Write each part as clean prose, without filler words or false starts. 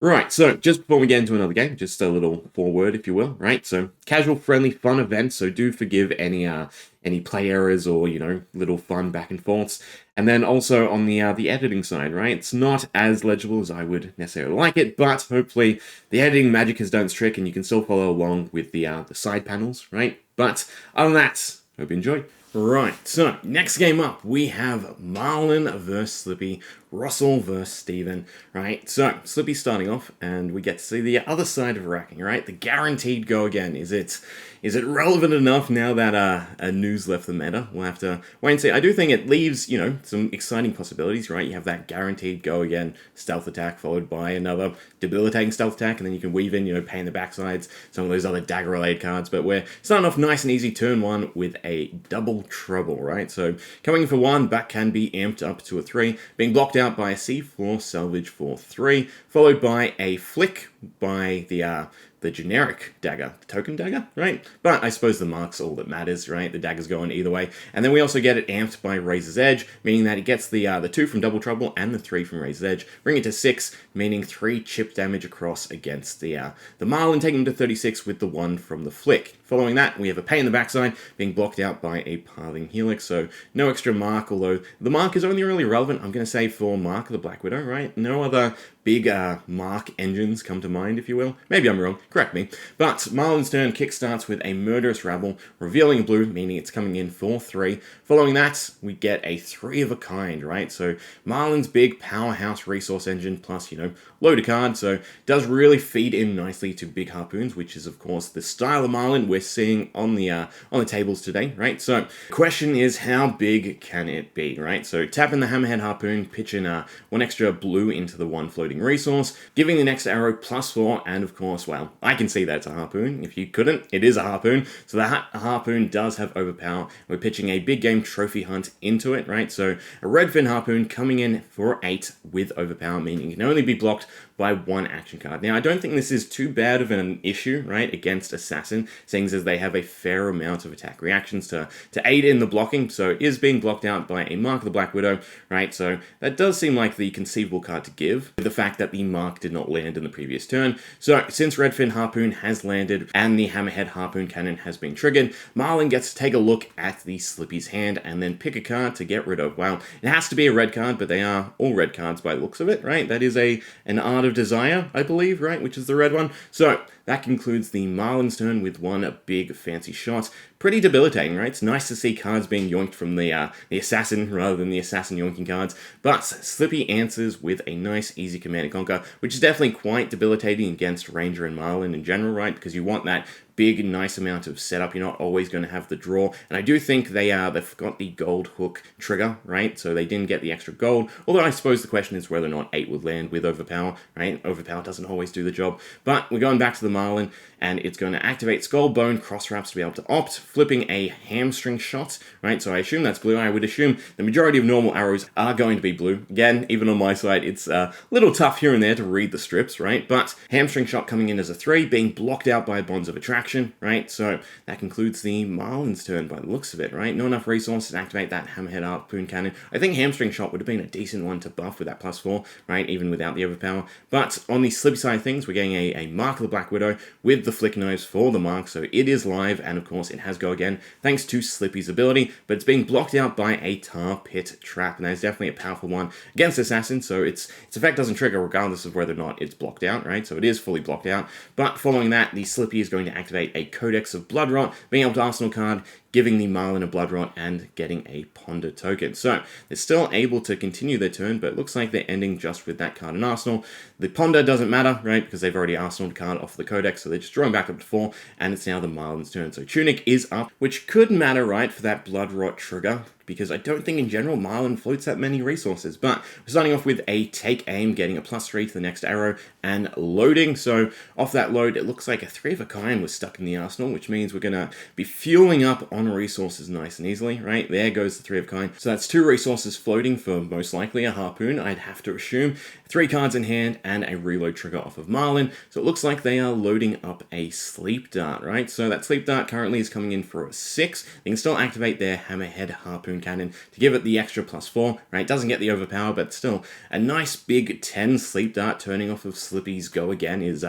Right, so just before we get into another game, just a little foreword, if you will, right? So casual, friendly, fun event, so do forgive any play errors or, little fun back and forths. And then also on the editing side, right? It's not as legible as I would necessarily like it, but hopefully the editing magic has done its trick and you can still follow along with the side panels, right? But other than that, hope you enjoy. Right, so next game up, we have Marlynn versus Slippy, Russell versus Steven, right? So, Slippy starting off, and we get to see the other side of racking, right? The guaranteed go again. Is it relevant enough now that a news left the meta? We'll have to wait and see. I do think it leaves, some exciting possibilities, right? You have that guaranteed go again stealth attack followed by another debilitating stealth attack, and then you can weave in, pain the backsides, some of those other dagger-related cards, but we're starting off nice and easy turn one with a double trouble, right? So coming in for one, that can be amped up to a 3, being blocked out by a C4 salvage for 3, followed by a flick by the generic dagger, the token dagger, right? But I suppose the mark's all that matters, right? The dagger's going either way. And then we also get it amped by Razor's Edge, meaning that it gets the 2 from Double Trouble and the 3 from Razor's Edge, bring it to 6, meaning 3 chip damage across against the Marlynn, taking him to 36 with the 1 from the flick. Following that, we have a pain in the backside, being blocked out by a Pathing Helix, so no extra mark, although the mark is only really relevant, I'm going to say, for Mark of the Black Widow, right? No other big mark engines come to mind, if you will. Maybe I'm wrong, correct me. But Marlynn's turn kickstarts with a Murderous Rabble, revealing blue, meaning it's coming in for 3. Following that, we get a 3 of a kind, right? So Marlynn's big powerhouse resource engine plus, load of cards, so does really feed in nicely to big harpoons, which is, of course, the style of Marlynn we're seeing on the tables today, right? So the question is, how big can it be, right? So tap in the Hammerhead Harpoon, pitch in 1 extra blue into the 1 floating resource, giving the next arrow +4, and of course, well, I can see that's a harpoon. If you couldn't, it is a harpoon. So that harpoon does have overpower. We're pitching a big game trophy hunt into it, right? So a Ruthven harpoon coming in for 8 with overpower, meaning it can only be blocked by 1 action card. Now, I don't think this is too bad of an issue, right, against Assassin, seeing as they have a fair amount of attack reactions to aid in the blocking, so it is being blocked out by a Mark of the Black Widow, right? So that does seem like the conceivable card to give, with the fact that the Mark did not land in the previous turn. So since Ruthven Harpoon has landed and the Hammerhead Harpoon Cannon has been triggered, Marlynn gets to take a look at the Slippy's hand and then pick a card to get rid of. Well, it has to be a red card, but they are all red cards by the looks of it, right? That is an Art of Desire, I believe, right? Which is the red one. So that concludes the Marlynn's turn with 1 big fancy shot. Pretty debilitating, right? It's nice to see cards being yoinked from the Assassin rather than the Assassin yoinking cards. But Slippy answers with a nice easy Command and Conquer, which is definitely quite debilitating against Ranger and Marlynn in general, right? Because you want that big, nice amount of setup. You're not always going to have the draw. And I do think they've got the gold hook trigger, right? So they didn't get the extra gold. Although I suppose the question is whether or not 8 would land with Overpower, right? Overpower doesn't always do the job. But we're going back to the Marlynn, and it's going to activate Skull Bone Cross Wraps to be able to opt, flipping a Hamstring Shot, right? So I assume that's blue. I would assume the majority of normal arrows are going to be blue. Again, even on my side, it's a little tough here and there to read the strips, right? But Hamstring Shot coming in as a 3, being blocked out by Bonds of Attraction, right? So that concludes the Marlynn's turn by the looks of it, right? Not enough resources to activate that Hammerhead Harpoon Cannon. I think Hamstring Shot would have been a decent one to buff with that +4, right? Even without the overpower. But on the Slippy side of things, we're getting a Mark of the Black Widow with the Flick Knives for the Mark, so it is live, and of course it has go again, thanks to Slippy's ability, but it's being blocked out by a Tar Pit Trap, and that is definitely a powerful one against Assassin, so its effect doesn't trigger regardless of whether or not it's blocked out, right? So it is fully blocked out. But following that, the Slippy is going to activate a Codex of Bloodrot, being able to Arsenal card, giving the Marlynn a Bloodrot and getting a Ponder token. So they're still able to continue their turn, but it looks like they're ending just with that card in Arsenal. The Ponder doesn't matter, right, because they've already Arsenaled a card off the Codex, so they're just drawing back up to 4, and it's now the Marlynn's turn. So Tunic is up, which could matter, right, for that Bloodrot trigger, because I don't think in general Marlynn floats that many resources. But we're starting off with a Take Aim, getting a +3 to the next arrow, and loading. So off that load, it looks like a 3 of a kind was stuck in the arsenal, which means we're going to be fueling up on resources nice and easily, right? There goes the 3 of a kind. So that's 2 resources floating for most likely a harpoon, I'd have to assume. 3 cards in hand, and a reload trigger off of Marlynn. So it looks like they are loading up a Sleep Dart, right? So that Sleep Dart currently is coming in for a 6. They can still activate their Hammerhead Harpoon harpoon cannon to give it the extra +4, right? Doesn't get the overpower, but still a nice big 10 sleep dart turning off of Slippy's go again is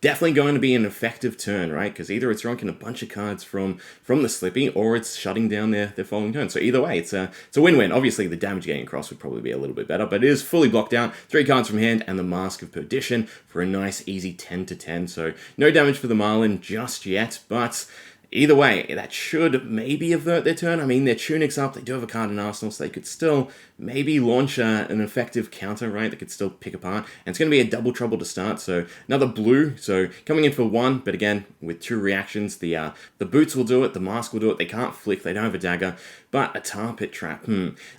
definitely going to be an effective turn, right? Because either it's runking a bunch of cards from the Slippy, or it's shutting down their following turn. So either way, it's a win-win. Obviously, the damage getting across would probably be a little bit better, but it is fully blocked out. 3 cards from hand and the Mask of Perdition for a nice easy 10 to 10. So no damage for the Marlynn just yet, but either way, that should maybe avert their turn. I mean, their Tunic's up, they do have a card in Arsenal, so they could still maybe launch an effective counter, right? They could still pick apart. And it's going to be a double trouble to start, so another blue. So coming in for 1, but again, with 2 reactions, the boots will do it, the mask will do it. They can't flick, they don't have a dagger, but a tar pit trap.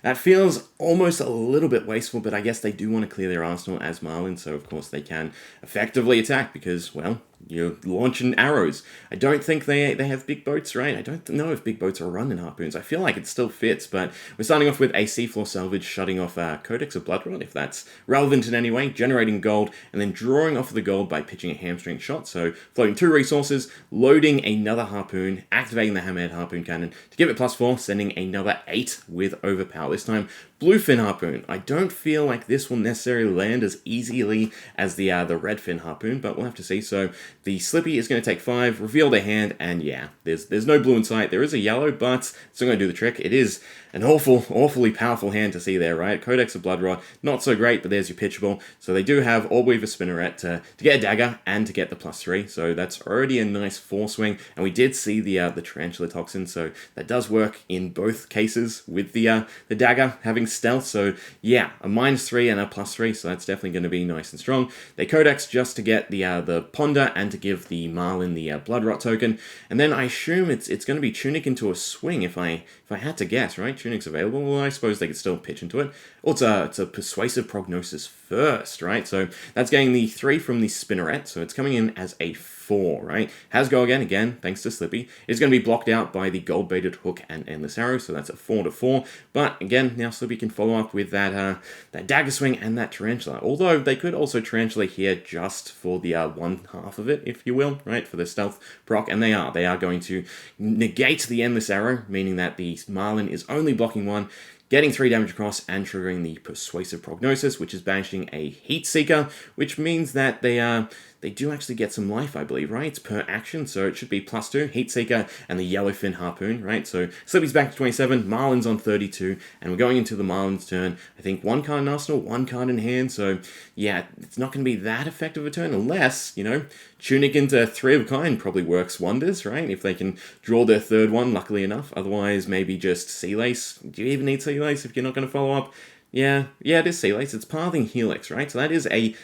That feels almost a little bit wasteful, but I guess they do want to clear their arsenal as Marlynn, so of course they can effectively attack because, well, you're launching arrows. I don't think they have big boats, right? I don't know if big boats are running harpoons. I feel like it still fits, but we're starting off with a seafloor salvage, shutting off Codex of Bloodrot, if that's relevant in any way, generating gold, and then drawing off the gold by pitching a hamstring shot. So floating 2 resources, loading another harpoon, activating the hammerhead harpoon cannon to give it +4, sending another 8 with overpower. This time, bluefin harpoon. I don't feel like this will necessarily land as easily as the redfin harpoon, but we'll have to see. So the Slippy is going to take 5, reveal their hand, and yeah, there's no blue in sight. There is a yellow, but it's not going to do the trick. It is an awfully powerful hand to see there, right? Codex of Bloodrot, not so great, but there's your pitchable. So they do have Orbweaver Spinneret to get a dagger and to get the +3. So that's already a nice 4 swing. And we did see the Tarantula Toxin, so that does work in both cases with the dagger having stealth. So yeah, a -3 and a +3, so that's definitely going to be nice and strong. They Codex just to get the Ponder and to give the Marlynn the Bloodrot token. And then I assume it's going to be Tunic into a swing if I had to guess, right? Tunic's available. Well, I suppose they could still pitch into it. Well, it's a Persuasive Prognosis first, right? So that's getting the 3 from the Spinneret, so it's coming in as a 4, right? Has go again, thanks to Slippy. It's going to be blocked out by the gold-baited hook and endless arrow, so that's a 4 to 4. But again, now Slippy can follow up with that dagger swing and that tarantula. Although they could also tarantula here just for the one half of it, if you will, right? For the stealth proc, and they are going to negate the endless arrow, meaning that the Marlynn is only blocking 1, getting 3 damage across and triggering the Persuasive Prognosis, which is banishing a Heat Seeker, which means that they do actually get some life, I believe, right? It's per action, so it should be +2, Heat Seeker, and the Yellowfin Harpoon, right? So Slippy's back to 27, Marlynn's on 32, and we're going into the Marlynn's turn. I think 1 card in Arsenal, 1 card in hand, so yeah, it's not going to be that effective a turn unless, you know, Tunic into 3 of a kind probably works wonders, right? If they can draw their 3rd one, luckily enough. Otherwise, maybe just Sea Lace. Do you even need Sea Lace if you're not going to follow up? Yeah, it is Sea Lace. It's Pathing Helix, right? So that is a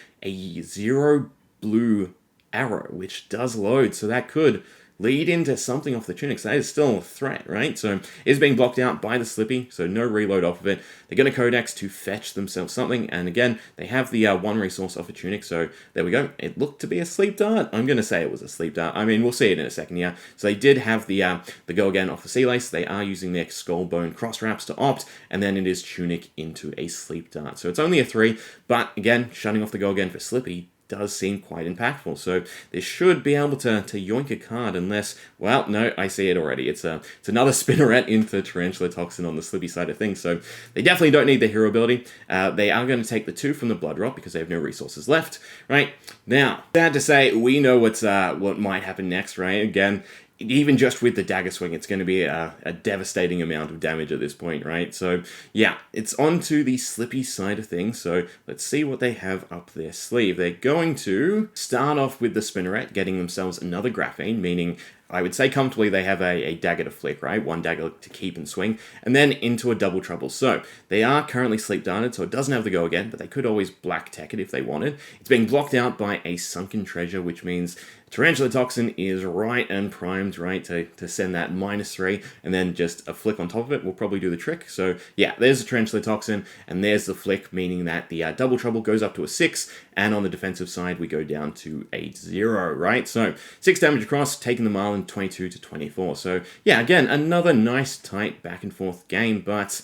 0 blue arrow, which does load, so that could lead into something off the Tunic. So that is still a threat, right? So it is being blocked out by the Slippy, so no reload off of it. They're going to Codex to fetch themselves something, and again, they have the 1 resource off a Tunic, so there we go. It looked to be a sleep dart. I'm going to say it was a sleep dart. I mean, we'll see it in a second, yeah. So they did have the go again off the Sea Lace. They are using their Skullbone Cross Wraps to opt, and then it is Tunic into a sleep dart. So it's only a 3, but again, shutting off the go again for Slippy does seem quite impactful. So they should be able to yoink a card unless, well, no, I see it already. It's another Spinneret into Tarantula Toxin on the Slippy side of things. So they definitely don't need the hero ability. They are going to take the 2 from the Bloodrot because they have no resources left, right? Now, sad to say, we know what might happen next, right? Again, even just with the dagger swing, it's going to be a devastating amount of damage at this point, right? So, yeah, it's on to the Slippy side of things. So, let's see what they have up their sleeve. They're going to start off with the Spinneret, getting themselves another Graphene, meaning I would say comfortably they have a dagger to flick, right? 1 dagger to keep and swing, and then into a double trouble. So they are currently sleep darted, so it doesn't have to go again, but they could always black tech it if they wanted. It's being blocked out by a Sunken Treasure, which means Tarantula Toxin is right and primed, right, to send that -3, and then just a flick on top of it will probably do the trick. So yeah, there's the Tarantula Toxin, and there's the flick, meaning that the double trouble goes up to a 6, and on the defensive side, we go down to a 0, right? So 6 damage across, taking the Marlynn 22 to 24. So yeah, again, another nice tight back and forth game, but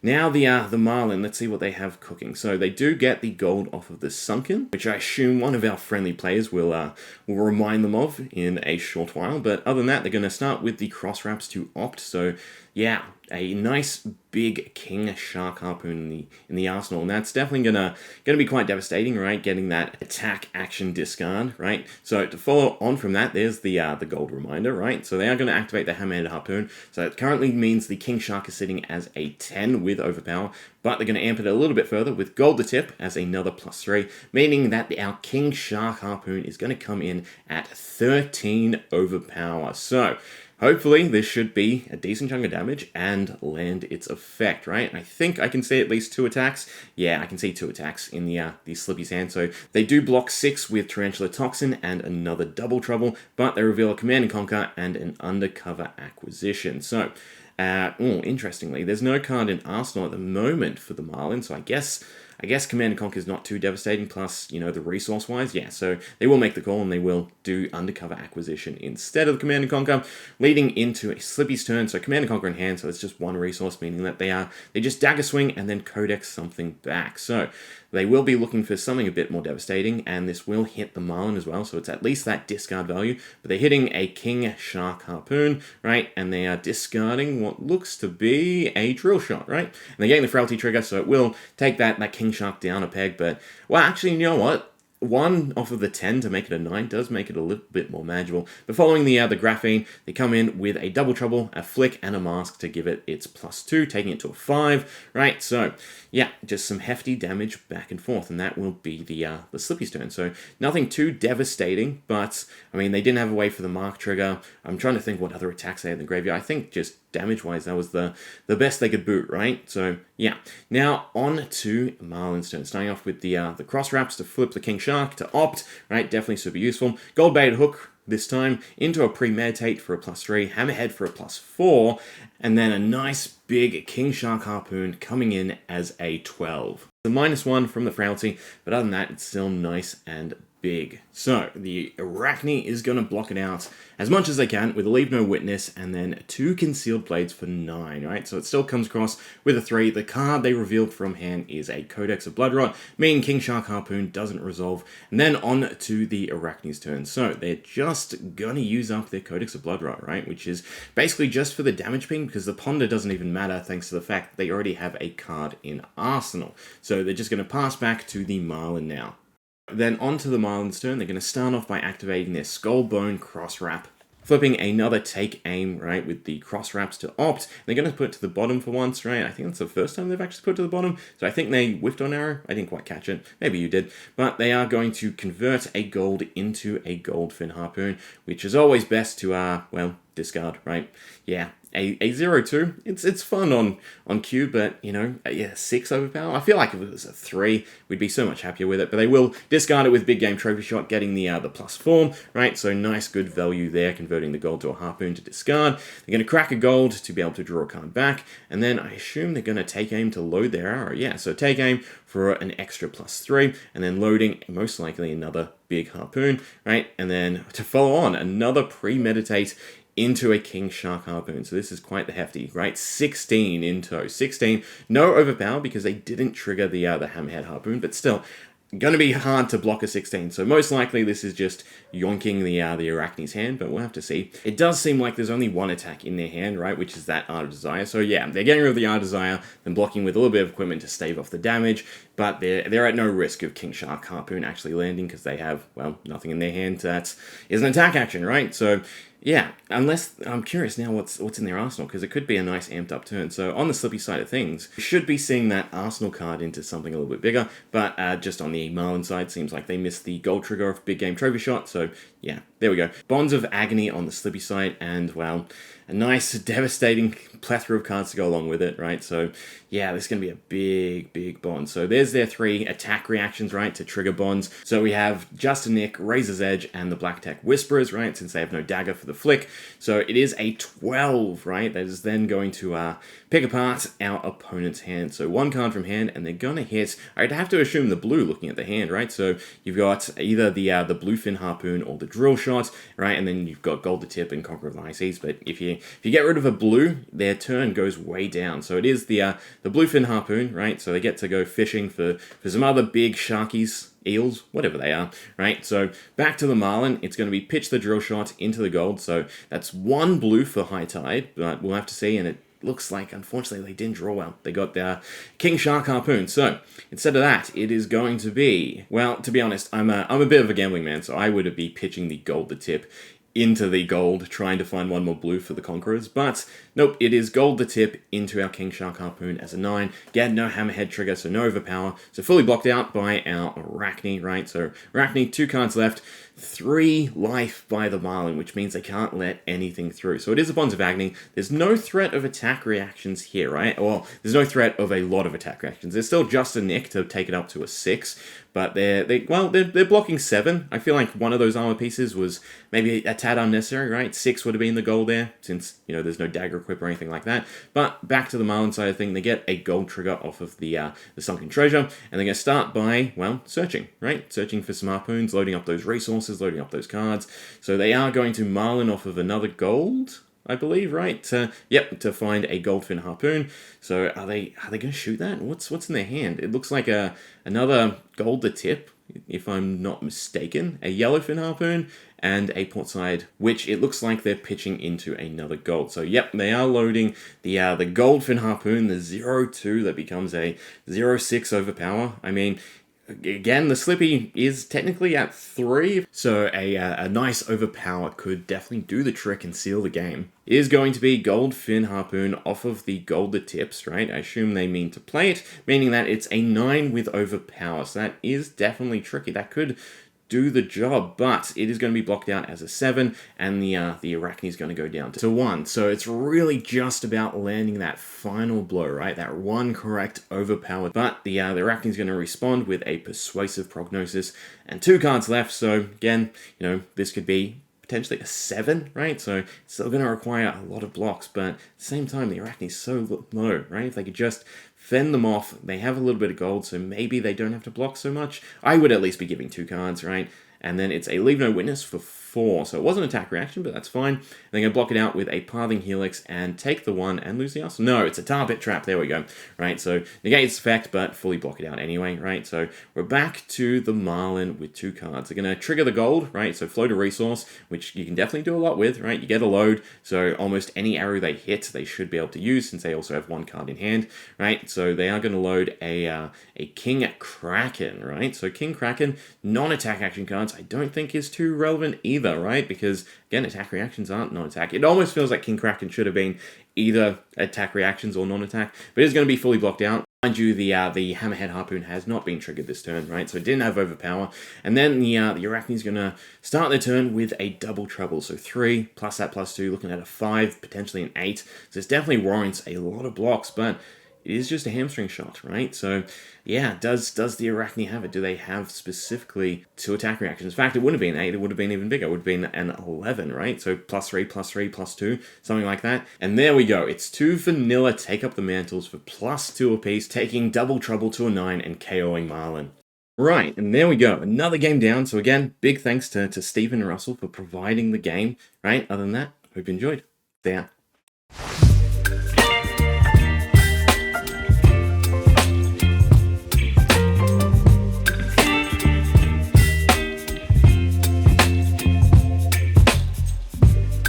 now the Marlynn, let's see what they have cooking. So they do get the gold off of the Sunken, which I assume one of our friendly players will remind them of in a short while. But other than that, they're going to start with the cross wraps to opt. So yeah, a nice big king shark harpoon in the arsenal, and that's definitely gonna be quite devastating, right? Getting that attack action discard, right? So to follow on from that, there's the gold reminder, right? So they are going to activate the hammerhead harpoon. So it currently means the king shark is sitting as a 10 with overpower, but they're going to amp it a little bit further with gold to tip as another +3, meaning that our king shark harpoon is going to come in at 13 overpower. So hopefully this should be a decent chunk of damage and land its effect, right? I think I can see at least 2 attacks. Yeah, I can see 2 attacks in the Slippy's hand. So they do block 6 with Tarantula Toxin and another Double Trouble, but they reveal a Command and Conquer and an Undercover Acquisition. So, interestingly, there's no card in Arsenal at the moment for the Marlynn, so I guess Command and Conquer is not too devastating, plus, you know, the resource-wise, yeah, so they will make the call and they will do Undercover Acquisition instead of the Command and Conquer, leading into a Slippy's turn, so Command and Conquer in hand, so it's just 1 resource, meaning that they just Dagger Swing and then Codex something back. So they will be looking for something a bit more devastating, and this will hit the Marlynn as well, so it's at least that discard value, but they're hitting a King Shark Harpoon, right, and they are discarding what looks to be a Drill Shot, right, and they're getting the Frailty trigger, so it will take that King Shark down a peg, but, well, actually, you know what? 1 off of the 10 to make it a 9 does make it a little bit more manageable. But following the Graphene, they come in with a Double Trouble, a Flick, and a Mask to give it its +2, taking it to a 5, right? So, yeah, just some hefty damage back and forth, and that will be the Slippy's turn. So, nothing too devastating, but, I mean, they didn't have a way for the Mark trigger. I'm trying to think what other attacks they had in the graveyard. I think just damage-wise, that was the best they could boot, right? So, yeah. Now, on to Marlynn's turn. Starting off with the Cross Wraps to flip the King Shark to opt, right? Definitely super useful. Gold-baited Hook, this time, into a Premeditate for a +3, Hammerhead for a +4, and then a nice big King Shark Harpoon coming in as a 12. The -1 from the Frailty, but other than that, it's still nice and big. So, the Arachne is going to block it out as much as they can with a Leave No Witness and then 2 Concealed Blades for 9, right? So it still comes across with a 3. The card they revealed from hand is a Codex of Bloodrot, meaning King Shark Harpoon doesn't resolve. And then on to the Arachne's turn. So they're just going to use up their Codex of Bloodrot, right? Which is basically just for the damage ping, because the Ponder doesn't even matter thanks to the fact that they already have a card in Arsenal. So they're just going to pass back to the Marlynn now. Then onto the Marlynn's turn, they're going to start off by activating their Skullbone Cross Wrap, flipping another Take Aim, right, with the Cross Wraps to opt. They're going to put it to the bottom for once, right? I think that's the first time they've actually put it to the bottom, so I think they whiffed on arrow. I didn't quite catch it. Maybe you did. But they are going to convert a gold into a Goldfin Harpoon, which is always best to, well, discard, right? Yeah. A 0-2, it's fun on cue, but, you know, yeah, 6 overpower. I feel like if it was a 3, we'd be so much happier with it, but they will discard it with Big Game Trophy Shot, getting the +4, right? So nice, good value there, converting the gold to a harpoon to discard. They're going to crack a gold to be able to draw a card back, and then I assume they're going to take aim to load their arrow. Yeah, so take aim for an extra +3, and then loading, most likely, another big harpoon, right? And then to follow on, another Premeditate into a King Shark Harpoon. So this is quite the hefty, right? 16 in tow. 16. No overpower because they didn't trigger the Hammerhead Harpoon, but still, going to be hard to block a 16. So most likely this is just yonking the Arachne's hand, but we'll have to see. It does seem like there's only 1 attack in their hand, right? Which is that Art of Desire. So yeah, they're getting rid of the Art of Desire, then blocking with a little bit of equipment to stave off the damage, but they're at no risk of King Shark Harpoon actually landing because they have, well, nothing in their hand that is an attack action, right? So yeah, unless, I'm curious now what's in their arsenal, because it could be a nice amped up turn. So on the Slippy side of things, we should be seeing that arsenal card into something a little bit bigger, but just on the Marlynn side, seems like they missed the gold trigger of Big Game Trophy Shot, so yeah, there we go. Bonds of Agony on the Slippy side, and, well, a nice, devastating plethora of cards to go along with it, right? So, yeah, this is going to be a big, big bond. So there's their 3 attack reactions, right, to trigger bonds. So we have Just a Nick, Razor's Edge, and the Black Tech Whisperers, right, since they have no dagger for the flick. So it is a 12, right? That is then going to pick apart our opponent's hand. So 1 card from hand, and they're going to hit, I'd have to assume the blue looking at the hand, right? So you've got either the Bluefin Harpoon or the Drill Shot, right? And then you've got Gold to Tip and Conqueror of the High Seas. But if you get rid of a blue, their turn goes way down. So it is the Bluefin Harpoon, right? So they get to go fishing for some other big sharkies, eels, whatever they are, right? So back to the Marlynn, it's going to be pitch the Drill Shot into the gold. So that's 1 blue for High Tide, but we'll have to see, and it looks like, unfortunately, they didn't draw well. They got their King Shark Harpoon. So, instead of that, it is going to be... Well, to be honest, I'm a bit of a gambling man, so I would be pitching the gold the tip into the gold, trying to find one more blue for the Conquerors, but nope, it is gold the tip into our King Shark Harpoon as a 9. Again, no Hammerhead trigger, so no overpower, so fully blocked out by our Arachne, right? So Arachne, 2 cards left, 3 life by the Marlynn, which means they can't let anything through. So it is a Bonds of Agony. There's no threat of attack reactions here, right? Well, there's no threat of a lot of attack reactions. There's still just a nick to take it up to a 6, but they're blocking 7. I feel like one of those armor pieces was maybe a tad unnecessary, right? 6 would have been the goal there, since, you know, there's no dagger equip or anything like that. But back to the Marlynn side of thing, they get a gold trigger off of the Sunken Treasure, and they're going to start by, well, searching, right? Searching for some harpoons, loading up those resources, loading up those cards. So they are going to Marlynn off of another gold, I believe, right? Yep, to find a goldfin harpoon. So are they going to shoot that? What's in their hand? It looks like another gold the tip, if I'm not mistaken, a yellowfin harpoon, and a portside, which it looks like they're pitching into another gold. So yep, they are loading the goldfin harpoon, the 0-2 that becomes a 0-6 overpower. I mean, again, the Slippy is technically at 3, so a nice overpower could definitely do the trick and seal the game. It is going to be Goldfin Harpoon off of the gold the tips, right? I assume they mean to play it, meaning that it's a 9 with overpower, so that is definitely tricky. That could do the job, but it is going to be blocked out as a 7, and the Arachne is going to go down to 1. So it's really just about landing that final blow, right? That one correct overpower. But the Arachne is going to respond with a Persuasive Prognosis, and 2 cards left. So again, you know, this could be potentially a 7, right? So it's still going to require a lot of blocks, but at the same time, the Arachne is so low, right? If they could just fend them off, they have a little bit of gold, so maybe they don't have to block so much. I would at least be giving 2 cards, right? And then it's a Leave No Witness for 4, so it was an attack reaction, but that's fine. They're going to block it out with a Pathing Helix and take the 1 and lose the Arsenal. No, it's a Tar Pit Trap, there we go, right? So negate its effect, but fully block it out anyway, right? So we're back to the Marlynn with 2 cards. They're going to trigger the gold, right? So float a resource, which you can definitely do a lot with, right? You get a load, so almost any arrow they hit, they should be able to use, since they also have 1 card in hand, right? So they are going to load a King Kraken, right? So King Kraken, non-attack action cards, I don't think is too relevant either, right? Because, again, attack reactions aren't non-attack. It almost feels like King Kraken should have been either attack reactions or non-attack, but it's going to be fully blocked out. Mind you, the Hammerhead Harpoon has not been triggered this turn, right? So it didn't have overpower. And then the Arachne is going to start their turn with a double trouble. So 3 plus that plus 2, looking at a 5, potentially an 8. So this definitely warrants a lot of blocks, but it is just a hamstring shot, right? So, yeah, does the Arachne have it? Do they have specifically 2 attack reactions? In fact, it wouldn't have been 8, it would have been even bigger. It would have been an 11, right? So plus 3, plus 3, plus 2, something like that. And there we go. It's 2 vanilla Take Up the Mantles for plus 2 apiece, taking double trouble to a 9 and KOing Marlynn. Right, and there we go. Another game down. So again, big thanks to Stephen Russell for providing the game, right? Other than that, hope you enjoyed. See ya.